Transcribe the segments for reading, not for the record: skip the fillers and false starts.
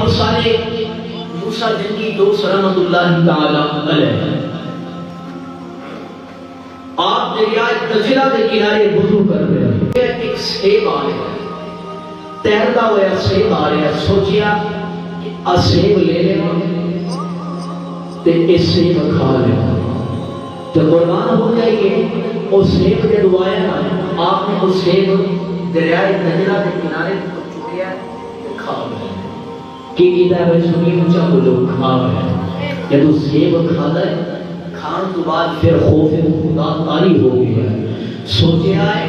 ابو صالح موسیٰ جنگی دوست رحمت اللہ تعالی علیہ آپ دریائے دجلہ کے کنارے وضو کر رہے ہیں، ایک سیب آ رہا ہے، تیرتا ہوا سیب آ رہا ہے، سوچیا کہ سیب لے لے تے اس سیب کھا لے تو قربان ہو جائیے۔ اس سیب کے دعائیں آپ نے اس سیب دریائے دجلہ کے کنارے چکیا کھا لے کہ ادھر میں سنی مجھا کو لوگ کھا رہے ہیں۔ جب اس سیب کھا لے کھان تو بعد پھر خوف خدا تاری ہو گیا، سوچے آئے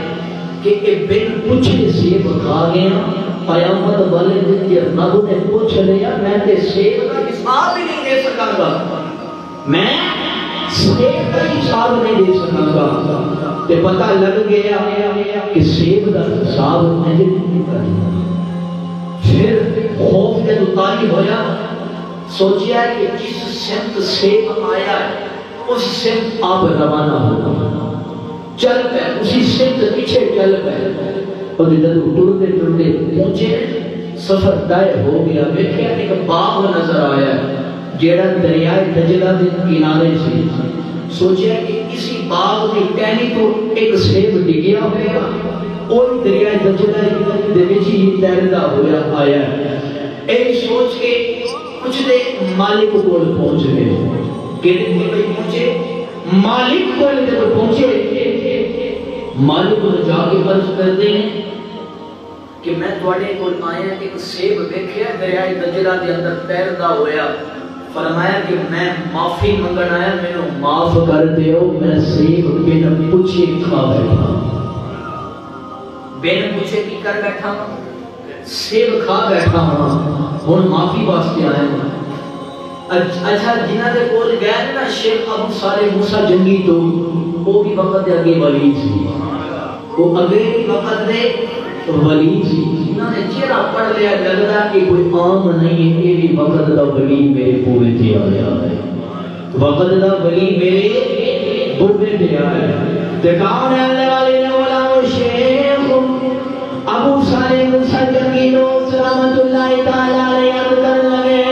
کہ بن پوچھے سیب کھا گیا، قیامت والے دن کے رب نے پوچھ لیا میں تے سیب کا حساب بھی نہیں دے سکا گا، میں سیب کا حساب نہیں دے سکا گا۔ تے پتہ لگ گیا کہ سیب کا حساب نہیں کرنا، پھر خوف کے تاری ہویا، سوچیا کہ جس سمت سیب آیا ہے اس سمت آپ روانہ ہوگا، چل پہ اسی سمت پیچھے چل پہ، اور جب ٹرتے ٹرتے پہنچے سفر طے ہو گیا، دیکھیا ایک باغ نظر آیا جیڑا دریائے دجلہ کے کنارے سے، سوچیا کہ اسی باغ کی ٹہنی تو ایک سیب ڈگیا ہوئے گا، اور دریائے دجلہ دے وچ ہی تیرتا ہوا آیا، ایک سوچ کے کچھ دے مالک کو پہنچ گئے کہ پہنچے مالک کو جب پہنچے مالک کو جا کے عرض کرتے ہیں کہ میں تواڈے کول آیا ایک سیب دیکھیا دریائے دجلہ دے اندر تیردا ہویا، فرمایا کہ میں معافی منگن آیا، مینوں معاف کر دیو، میں سیب بن پوچھے کھا بیٹھا، بن پوچھے کی کر بیٹھا، سیب کھا بیٹھا ہوں، ہن معافی واسطے آیا ہوں۔ اچھا جنہ دے کول گئے نا شیخ ابو صالح موسیٰ جنگی تو وہ بھی وقت دے اگے ولی سی، وہ اگے بھی وقت دے ولی سی، انہوں نے چہرہ پڑھ لیا لگتا کہ کوئی عام نہیں ہے، یہ بھی وقت دا ولی میرے پورے تھے آیا ہے، وقت دا ولی میرے پورے تھے آیا ہے۔ دکھاؤ نے اللہ والے نے بولا وہ شیخ ابو صالح موسیٰ جنگی دوست رحمت اللہ تعالیٰ علیہ عرض کر لگے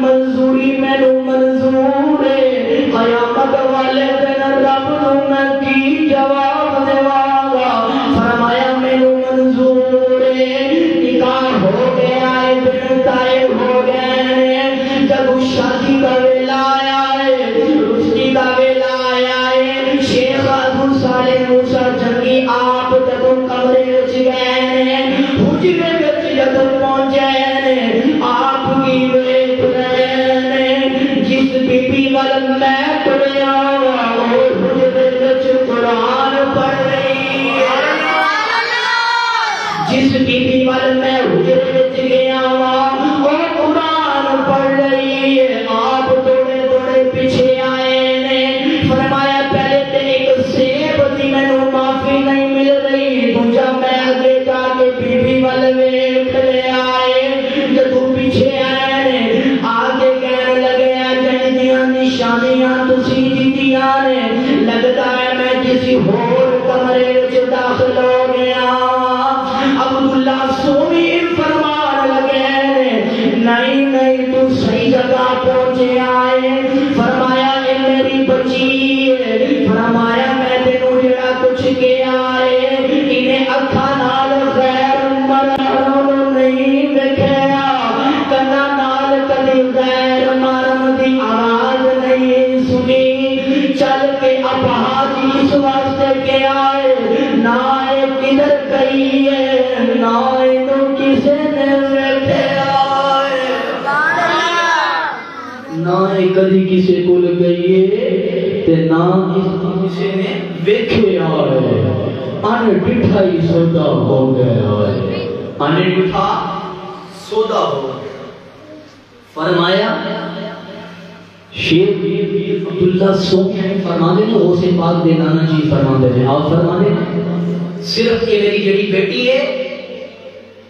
منظوری میں منظور وال میں تریا وہ حجرے وچ قرآن پڑھ رہی ہے جس بی بی وال میں حجرے وچ گیا وہ قرآن پڑھ رہی ہے آپ توڑے توڑے پیچھے آئے نے فرمایا پہلے تے ایک سیب دی مینوں معافی نہیں مل رہی دوجا میں آگے جا کے بی بی وال ویکھ لے آئے جدوں پیچھے آئے نے آگے کہنے لگے جہاں نشانیاں تسی دیتیاں نے لگتا ہے میں کسی اور کمرے وچ داخل ہو گیا عبداللہ سونی فرمان لگے نہیں نہیں تو صحیح جگہ پہنچے آئے فرمایا اے میری بچی ہے فرمایا میں تینوں جڑا کچھ کیا ہے انہیں اکھا نال غیر مرم نہیں دیکھیا کنا نال کدی غیر مرم دی آواز نہیں سنی چل کے ابہاد اس واسطے کے آئے نہ کدھر گئی ہے نہ کسی نے دیکھا نہ کدی کسی کو گئی ہے تے نہ کسی نے ویکھیا ہے ان ڈٹھا ہی سودا ہو گیا ہے ان ڈٹھا سودا ہو فرمایا شیخ عبداللہ سومی فرما دے نا اسے پاک دے نانا جی فرما دے آپ فرما دے صرف یہ میری جڑی بیٹی ہے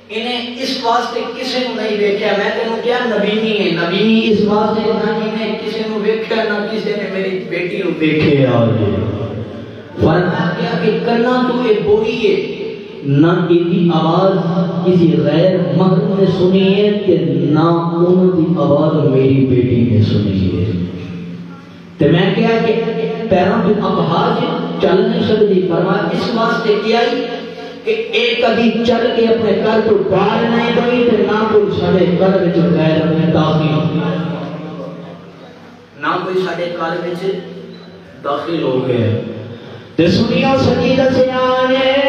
انہیں اس واسطے کسی نے نہیں دیکھا میں تینوں کیا نبی نہیں ہے نبی نہیں اس واسطے نہ انہیں کسی نے دیکھا نہ کسی نے میری بیٹی کو دیکھے فرمایا کیا کہ کرنا تو ایک بولی ہے نہ کی آواز کسی غیر محرم نے سنی ہے کہ نہ ان کی آواز میری بیٹی نے سنی ہے تو میں کیا کہ پیروں پہ ابہاج چل نہیں سکتی فرمایا اس واسطے کیا کہ ایک ابھی چل کے اپنے گھر تو باہر نہیں گئی تو نہ کوئی سارے گھر وچ غیر میں داخل نہ کوئی سارے گھر وچ داخل ہو گئے تے سنیو سجیدہ سے آنے